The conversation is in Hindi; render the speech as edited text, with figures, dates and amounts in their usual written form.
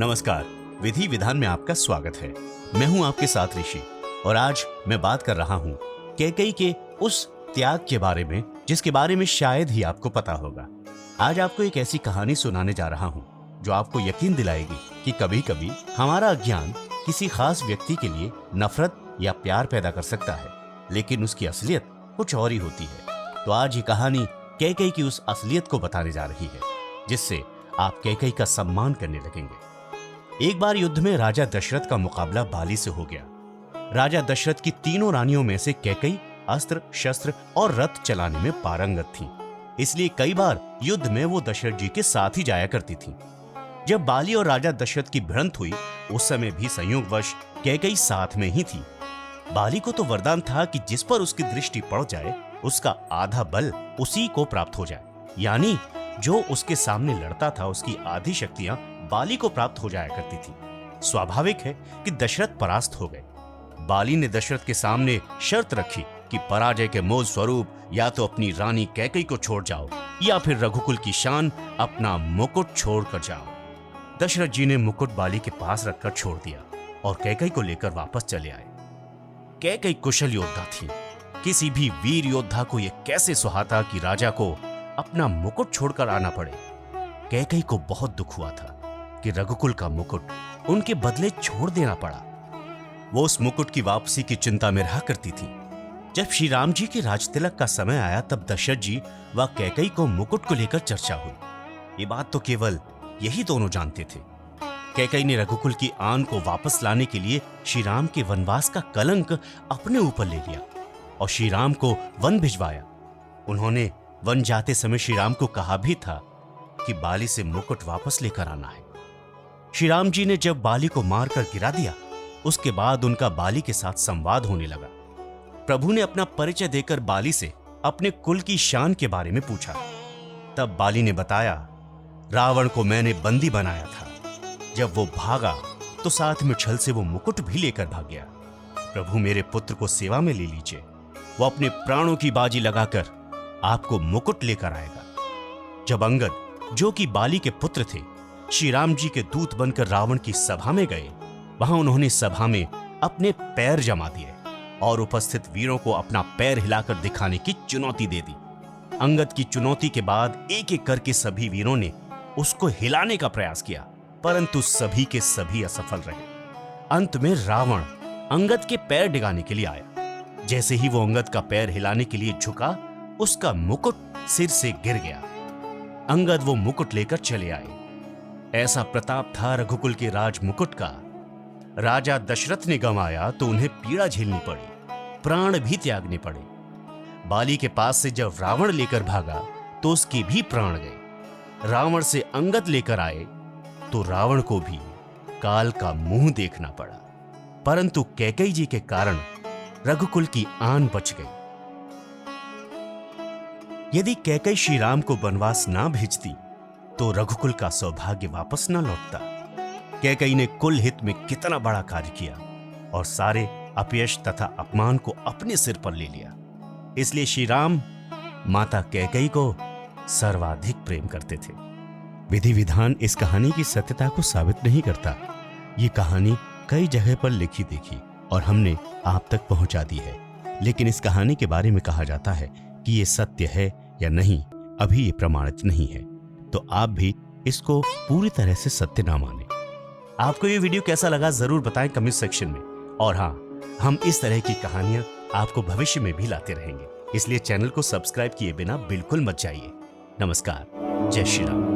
नमस्कार। विधि विधान में आपका स्वागत है। मैं हूं आपके साथ ऋषि और आज मैं बात कर रहा हूं कैकेयी के उस त्याग के बारे में जिसके बारे में शायद ही आपको पता होगा। आज आपको एक ऐसी कहानी सुनाने जा रहा हूं जो आपको यकीन दिलाएगी कि कभी कभी हमारा अज्ञान किसी खास व्यक्ति के लिए नफरत या प्यार पैदा कर सकता है, लेकिन उसकी असलियत कुछ और ही होती है। तो आज ये कहानी कैकेयी की उस असलियत को बताने जा रही है जिससे आप कैकेयी का सम्मान करने लगेंगे। एक बार युद्ध में राजा दशरथ का मुकाबला बाली से हो गया। राजा दशरथ की तीनों रानियों में से कैकेयी अस्त्र शस्त्र और रथ चलाने में पारंगत थी, इसलिए कई बार युद्ध में वो दशरथ जी के साथ ही जाया करती थी। जब बाली और राजा दशरथ की भिड़ंत हुई उस समय भी संयोगवश कैकेयी साथ में ही थी। बाली को तो वरदान था कि जिस पर उसकी दृष्टि पड़ जाए उसका आधा बल उसी को प्राप्त हो जाए, यानी जो उसके सामने लड़ता था उसकी आधी शक्तियां बाली को प्राप्त हो जाया करती थी। स्वाभाविक है कि दशरथ परास्त हो गए। बाली ने दशरथ के सामने शर्त रखी कि पराजय के मोल स्वरूप या तो अपनी रानी कैकेयी को छोड़ जाओ या फिर रघुकुल की शान अपना मुकुट छोड़ कर जाओ। दशरथ जी ने मुकुट बाली के पास रखकर छोड़ दिया और कैकेयी को लेकर वापस चले आए। कैकेयी कुशल योद्धा थी। किसी भी वीर योद्धा को यह कैसे सुहाता कि राजा को अपना मुकुट छोड़कर आना पड़े। कैकेयी को बहुत दुख हुआ था कि रघुकुल का मुकुट उनके बदले छोड़ देना पड़ा। वो उस मुकुट की वापसी की चिंता में रहा करती थी। जब श्री राम जी के राजतिलक का समय आया तब दशरथ जी व कैकेयी को मुकुट को लेकर चर्चा हुई। ये बात तो केवल यही दोनों जानते थे। कैकेयी ने रघुकुल की आन को वापस लाने के लिए श्री राम के वनवास का कलंक अपने ऊपर ले लिया और श्री राम को वन भिजवाया। उन्होंने वन जाते समय श्री राम को कहा भी था कि बाली से मुकुट वापस लेकर आना है। श्री राम जी ने जब बाली को मारकर गिरा दिया उसके बाद उनका बाली के साथ संवाद होने लगा। प्रभु ने अपना परिचय देकर बाली से अपने कुल की शान के बारे में पूछा। तब बाली ने बताया, रावण को मैंने बंदी बनाया था। जब वो भागा तो साथ में छल से वो मुकुट भी लेकर भाग गया। प्रभु मेरे पुत्र को सेवा में ले लीजिए, वो अपने प्राणों की बाजी लगाकर आपको मुकुट लेकर आएगा। जब अंगद जो कि बाली के पुत्र थे श्री राम जी के दूत बनकर रावण की सभा में गए, वहां उन्होंने सभा में अपने पैर जमा दिए और उपस्थित वीरों को अपना पैर हिलाकर दिखाने की चुनौती दे दी। अंगद की चुनौती के बाद एक एक करके सभी वीरों ने उसको हिलाने का प्रयास किया, परंतु सभी के सभी असफल रहे। अंत में रावण अंगद के पैर डिगाने के लिए आया। जैसे ही वो अंगद का पैर हिलाने के लिए झुका उसका मुकुट सिर से गिर गया। अंगद वो मुकुट लेकर चले आए। ऐसा प्रताप था रघुकुल के राज मुकुट का। राजा दशरथ ने गंवाया तो उन्हें पीड़ा झेलनी पड़ी, प्राण भी त्यागने पड़े। बाली के पास से जब रावण लेकर भागा तो उसके भी प्राण गए। रावण से अंगद लेकर आए तो रावण को भी काल का मुंह देखना पड़ा, परंतु कैकेयी जी के कारण रघुकुल की आन बच गई। यदि कैकेयी श्री राम को वनवास ना भेजती तो रघुकुल का सौभाग्य वापस ना लौटता। कैकेयी ने कुल हित में कितना बड़ा कार्य किया और सारे अपयश तथा अपमान को अपने सिर पर ले लिया। इसलिए श्री राम माता कैकेयी को सर्वाधिक प्रेम करते थे। विधि विधान इस कहानी की सत्यता को साबित नहीं करता। ये कहानी कई जगह पर लिखी देखी और हमने आप तक पहुंचा दी है, लेकिन इस कहानी के बारे में कहा जाता है कि ये सत्य है या नहीं अभी ये प्रमाणित नहीं है, तो आप भी इसको पूरी तरह से सत्य ना माने। आपको ये वीडियो कैसा लगा जरूर बताएं कमेंट सेक्शन में। और हाँ, हम इस तरह की कहानियां आपको भविष्य में भी लाते रहेंगे, इसलिए चैनल को सब्सक्राइब किए बिना बिल्कुल मत जाइए। नमस्कार, जय श्री राम।